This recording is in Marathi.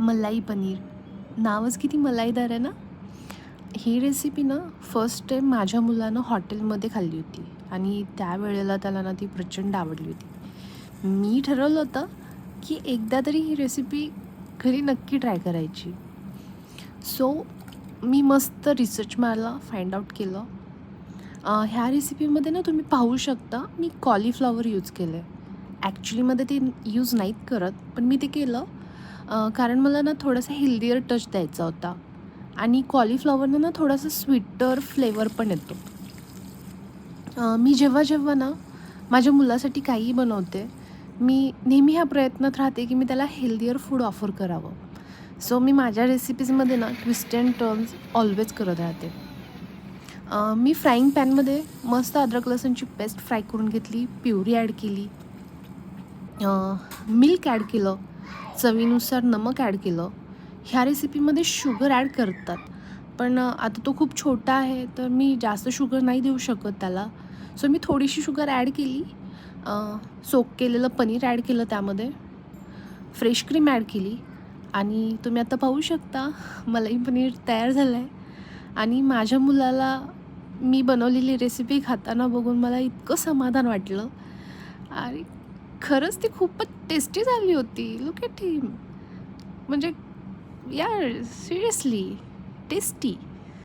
मलाई पनीर. नावच किती मलाईदार आहे ना. ही रेसिपी ना फर्स्ट टाईम माझ्या मुलानं हॉटेलमध्ये खाल्ली होती आणि त्यावेळेला त्याला ना ती प्रचंड आवडली होती. मी ठरवलं होतं की एकदा तरी ही रेसिपी घरी नक्की ट्राय करायची. सो मी मस्त रिसर्च मारला, फाइंड आउट केलं. ह्या रेसिपीमध्ये ना तुम्ही पाहू शकता मी कॉलीफ्लॉवर यूज केलं आहे. ॲक्च्युलीमध्ये ते यूज नाहीत करत, पण मी ते केलं कारण मला ना थोडासा हेल्दियर टच द्यायचा होता आणि कॉलीफ्लॉवरनं ना थोडासा स्वीटर फ्लेवर पण येतो. मी जेव्हा जेव्हा ना माझ्या मुलासाठी काहीही बनवते, मी नेहमी ह्या प्रयत्नात राहते की मी त्याला हेल्दियर फूड ऑफर करावं. सो मी माझ्या रेसिपीजमध्ये ना ट्विस्ट अँड टर्न्स ऑलवेज करत राहते. मी फ्राईंग पॅनमध्ये मस्त अद्रक लसूणची पेस्ट फ्राय करून घेतली, प्युरी ॲड केली, मिल्क ॲड केलं, चवीनुसार नमक ॲड केलं. ह्या रेसिपीमध्ये शुगर ॲड करतात, पण आता तो खूप छोटा आहे तर मी जास्त शुगर नाही देऊ शकत त्याला. सो मी थोडीशी शुगर ॲड केली. सोक केलेलं पनीर ॲड केलं त्यामध्ये, फ्रेश क्रीम ॲड केली आणि तुम्ही आता पाहू शकता मलाई पनीर तयार झालं आहे. आणि माझ्या मुलाला मी बनवलेली रेसिपी खाताना बघून मला इतकं समाधान वाटलं आणि खरंच ती खूपच टेस्टी झाली होती. लुक ॲट हिम. म्हणजे यार सिरियसली टेस्टी.